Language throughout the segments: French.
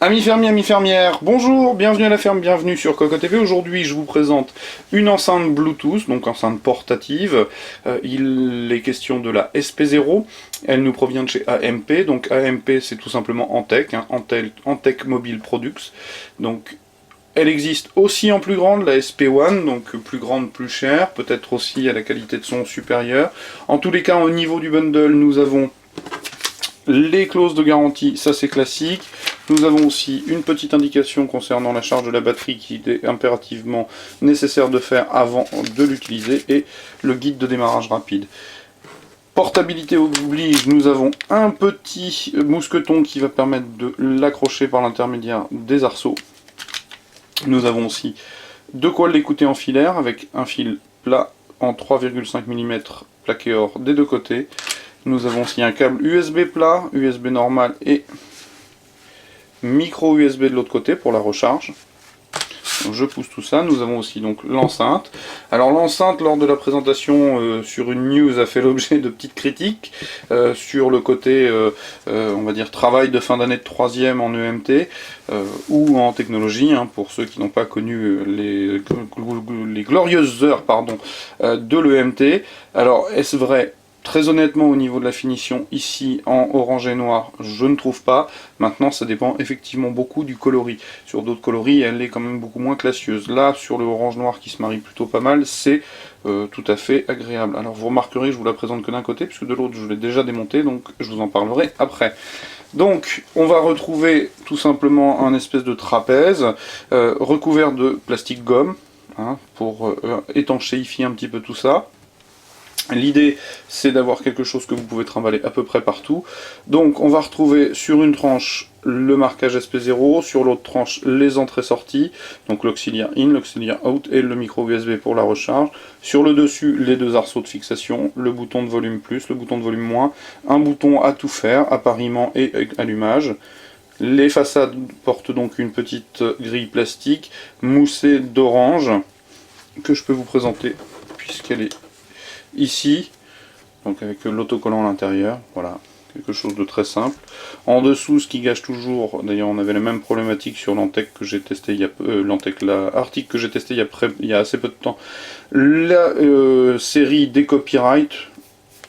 Amis fermiers, amis fermières, bonjour, bienvenue à la ferme, bienvenue sur Coco TV. Aujourd'hui, je vous présente une enceinte Bluetooth, donc enceinte portative. Il est question de la SP0. Elle nous provient de chez AMP. Donc AMP, c'est tout simplement Antec, Antec Mobile Products. Donc elle existe aussi en plus grande, la SP1, donc plus grande, plus chère, peut-être aussi à la qualité de son supérieure. En tous les cas, au niveau du bundle, nous avons les clauses de garantie, ça c'est classique. Nous avons aussi une petite indication concernant la charge de la batterie qui est impérativement nécessaire de faire avant de l'utiliser et le guide de démarrage rapide. Portabilité oblige, nous avons un petit mousqueton qui va permettre de l'accrocher par l'intermédiaire des arceaux. Nous avons aussi de quoi l'écouter en filaire avec un fil plat en 3,5 mm plaqué or des deux côtés. Nous avons aussi un câble USB plat, USB normal et micro USB de l'autre côté pour la recharge. Donc je pousse tout ça. Nous avons aussi donc l'enceinte. Alors l'enceinte, lors de la présentation sur une news, a fait l'objet de petites critiques sur le côté, on va dire, travail de fin d'année de 3e en EMT ou en technologie, pour ceux qui n'ont pas connu les glorieuses heures de l'EMT. Alors est-ce vrai ? Très honnêtement, au niveau de la finition, ici en orange et noir, je ne trouve pas. Maintenant, ça dépend effectivement beaucoup du coloris. Sur d'autres coloris, elle est quand même beaucoup moins classieuse. Là, sur le orange noir qui se marie plutôt pas mal, c'est tout à fait agréable. Alors vous remarquerez, je vous la présente que d'un côté, puisque de l'autre, je l'ai déjà démonté, donc je vous en parlerai après. Donc, on va retrouver tout simplement un espèce de trapèze recouvert de plastique gomme, pour étanchéifier un petit peu tout ça. L'idée, c'est d'avoir quelque chose que vous pouvez trimballer à peu près partout. Donc, on va retrouver sur une tranche le marquage SP0, sur l'autre tranche les entrées-sorties, donc l'auxiliaire in, l'auxiliaire out et le micro USB pour la recharge. Sur le dessus, les deux arceaux de fixation, le bouton de volume plus, le bouton de volume moins, un bouton à tout faire, appariement et allumage. Les façades portent donc une petite grille plastique moussée d'orange que je peux vous présenter puisqu'elle est ici, donc avec l'autocollant à l'intérieur, voilà, quelque chose de très simple. En dessous, ce qui gâche toujours, d'ailleurs on avait la même problématique sur l'Antec que j'ai testé il y a peu, l'article que j'ai testé il y a assez peu de temps, la série des copyrights,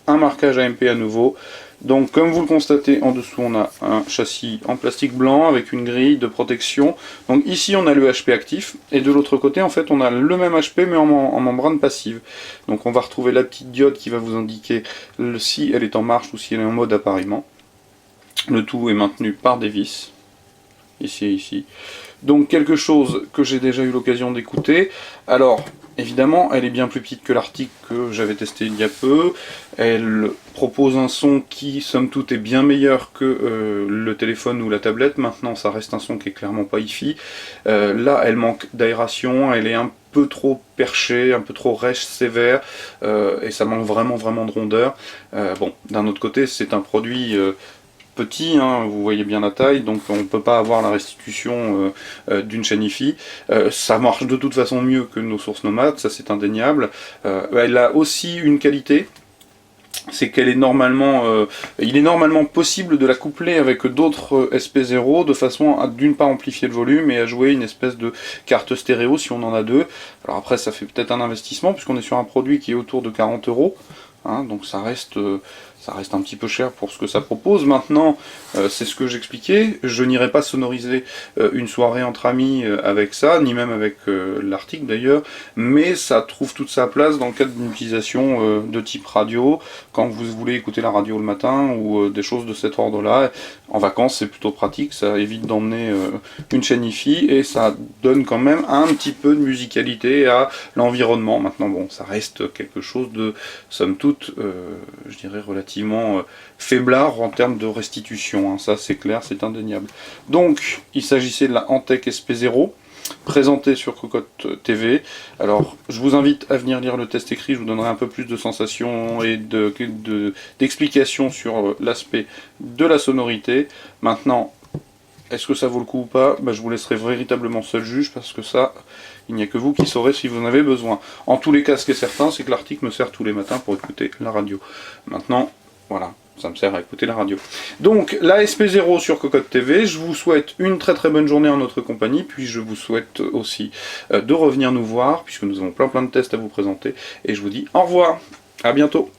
un marquage AMP à nouveau. Donc comme vous le constatez, en dessous on a un châssis en plastique blanc avec une grille de protection. Donc ici on a le HP actif et de l'autre côté en fait on a le même HP mais en membrane passive. Donc on va retrouver la petite diode qui va vous indiquer si elle est en marche ou si elle est en mode appariement. Le tout est maintenu par des vis, ici et ici. Donc quelque chose que j'ai déjà eu l'occasion d'écouter. Alors évidemment elle est bien plus petite que l'article que j'avais testé il y a peu. Elle propose un son qui somme toute est bien meilleur que le téléphone ou la tablette. Maintenant ça reste un son qui est clairement pas hi-fi. Là elle manque d'aération, elle est un peu trop perchée, un peu trop rêche, sévère, et ça manque vraiment de rondeur. Bon, d'un autre côté c'est un produit petit, vous voyez bien la taille, donc on ne peut pas avoir la restitution d'une chaîne hi-fi. Ça marche de toute façon mieux que nos sources nomades, ça c'est indéniable. Elle a aussi une qualité, c'est qu'elle est normalement, il est normalement possible de la coupler avec d'autres SP0 de façon à d'une part amplifier le volume et à jouer une espèce de carte stéréo si on en a deux. Alors après ça fait peut-être un investissement puisqu'on est sur un produit qui est autour de 40 €. Donc ça reste un petit peu cher pour ce que ça propose. Maintenant, c'est ce que j'expliquais, je n'irai pas sonoriser une soirée entre amis avec ça, ni même avec l'article d'ailleurs, mais ça trouve toute sa place dans le cadre d'une utilisation de type radio, quand vous voulez écouter la radio le matin, ou des choses de cet ordre-là. En vacances, c'est plutôt pratique, ça évite d'emmener une chaîne hi-fi, et ça donne quand même un petit peu de musicalité à l'environnement. Maintenant, bon, ça reste quelque chose de, somme toute, je dirais relativement faiblard en termes de restitution, ça c'est clair, c'est indéniable. Donc, il s'agissait de la Antec SP0, présentée sur Cocotte TV. Alors, je vous invite à venir lire le test écrit, je vous donnerai un peu plus de sensations et d'explications sur l'aspect de la sonorité. Maintenant, est-ce que ça vaut le coup ou pas? Je vous laisserai véritablement seul juge, parce que ça, il n'y a que vous qui saurez si vous en avez besoin. En tous les cas, ce qui est certain, c'est que l'article me sert tous les matins pour écouter la radio. Maintenant, voilà. ça me sert à écouter la radio. Donc, la SP0 sur Cocotte TV, je vous souhaite une très très bonne journée en notre compagnie, puis je vous souhaite aussi de revenir nous voir, puisque nous avons plein de tests à vous présenter, et je vous dis au revoir, à bientôt.